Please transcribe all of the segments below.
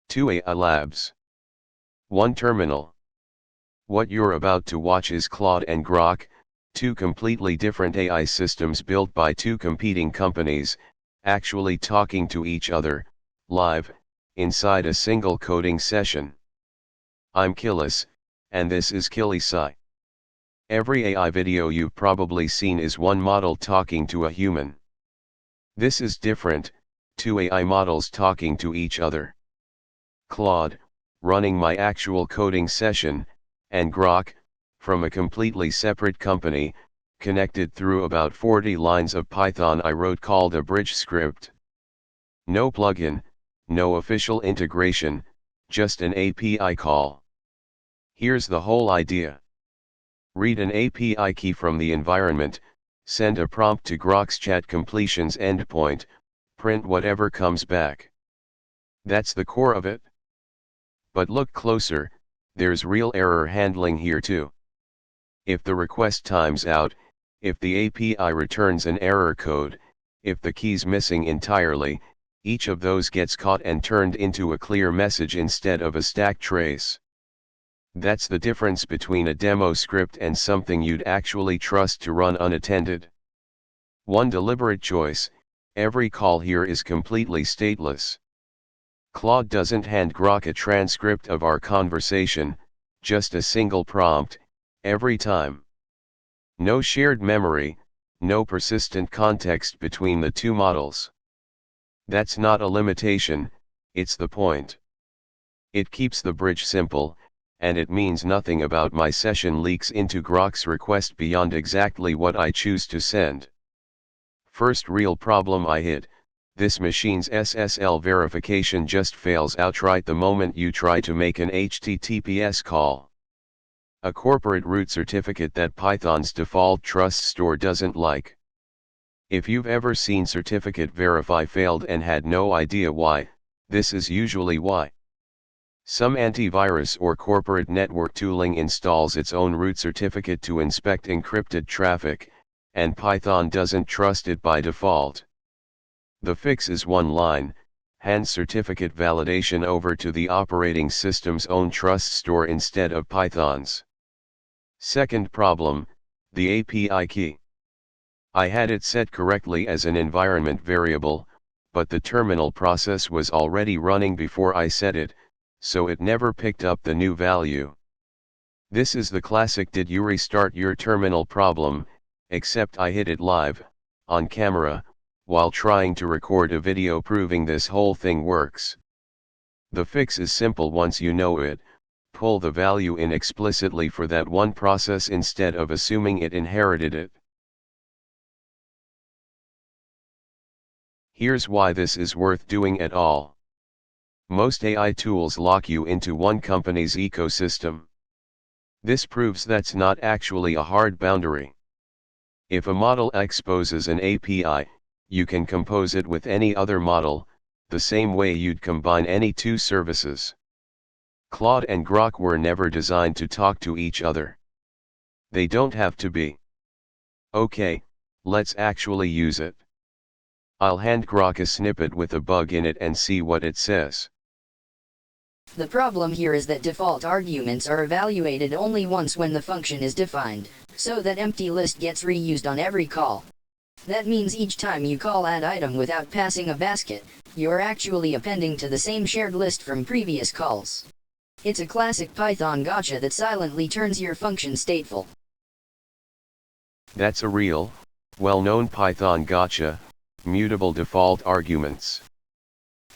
2 AI Labs. 1 Terminal. What you're about to watch is Claude and Grok, two completely different AI systems built by two competing companies, actually talking to each other, live, inside a single coding session. I'm Killis, and this is KillisAI. Every AI video you've probably seen is one model talking to a human. This is different, two AI models talking to each other. Claude, running my actual coding session, and Grok, from a completely separate company, connected through about 40 lines of Python I wrote called a bridge script. No plugin, no official integration, just an API call. Here's the whole idea. Read an API key from the environment, send a prompt to Grok's chat completions endpoint, print whatever comes back. That's the core of it. But look closer, there's real error handling here too. If the request times out, if the API returns an error code, if the key's missing entirely, each of those gets caught and turned into a clear message instead of a stack trace. That's the difference between a demo script and something you'd actually trust to run unattended. One deliberate choice, every call here is completely stateless. Claude doesn't hand Grok a transcript of our conversation, just a single prompt, every time. No shared memory, no persistent context between the two models. That's not a limitation, it's the point. It keeps the bridge simple, and it means nothing about my session leaks into Grok's request beyond exactly what I choose to send. First real problem I hit. This machine's SSL verification just fails outright the moment you try to make an HTTPS call. A corporate root certificate that Python's default trust store doesn't like. If you've ever seen certificate verify failed and had no idea why, this is usually why. Some antivirus or corporate network tooling installs its own root certificate to inspect encrypted traffic, and Python doesn't trust it by default. The fix is one line, hand certificate validation over to the operating system's own trust store instead of Python's. Second problem, the API key. I had it set correctly as an environment variable, but the terminal process was already running before I set it, so it never picked up the new value. This is the classic did you restart your terminal problem, except I hit it live, on camera, while trying to record a video proving this whole thing works. The fix is simple once you know it, pull the value in explicitly for that one process instead of assuming it inherited it. Here's why this is worth doing at all. Most AI tools lock you into one company's ecosystem. This proves that's not actually a hard boundary. If a model exposes an API, you can compose it with any other model, the same way you'd combine any two services. Claude and Grok were never designed to talk to each other. They don't have to be. Okay, let's actually use it. I'll hand Grok a snippet with a bug in it and see what it says. The problem here is that default arguments are evaluated only once when the function is defined, so that empty list gets reused on every call. That means each time you call add item without passing a basket, you're actually appending to the same shared list from previous calls. It's a classic Python gotcha that silently turns your function stateful. That's a real, well-known Python gotcha, mutable default arguments.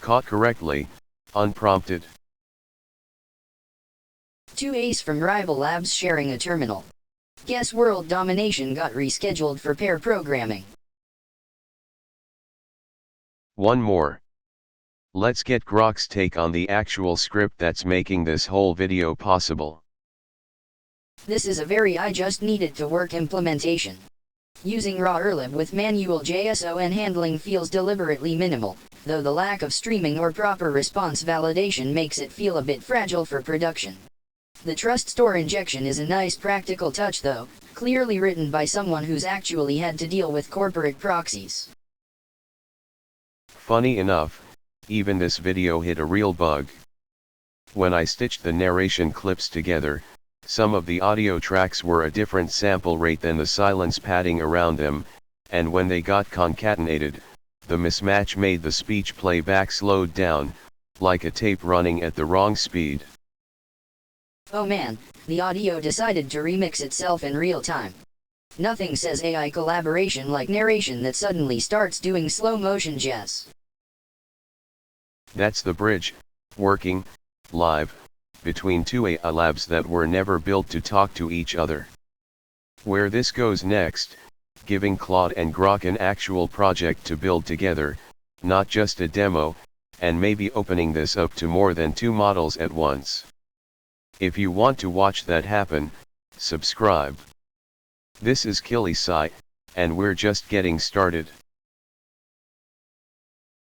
Caught correctly, unprompted. 2 A's from rival labs sharing a terminal. Guess world domination got rescheduled for pair programming. One more. Let's get Grok's take on the actual script that's making this whole video possible. This is a very I just need it to work implementation. Using raw erlib with manual JSON handling feels deliberately minimal, though the lack of streaming or proper response validation makes it feel a bit fragile for production. The trust store injection is a nice practical touch though, clearly written by someone who's actually had to deal with corporate proxies. Funny enough, even this video hit a real bug. When I stitched the narration clips together, some of the audio tracks were a different sample rate than the silence padding around them, and when they got concatenated, the mismatch made the speech playback slowed down, like a tape running at the wrong speed. Oh man, the audio decided to remix itself in real time. Nothing says AI collaboration like narration that suddenly starts doing slow motion jazz. That's the bridge, working, live, between two AI labs that were never built to talk to each other. Where this goes next, giving Claude and Grok an actual project to build together, not just a demo, and maybe opening this up to more than 2 models at once. If you want to watch that happen, subscribe. This is KillisAI, and we're just getting started.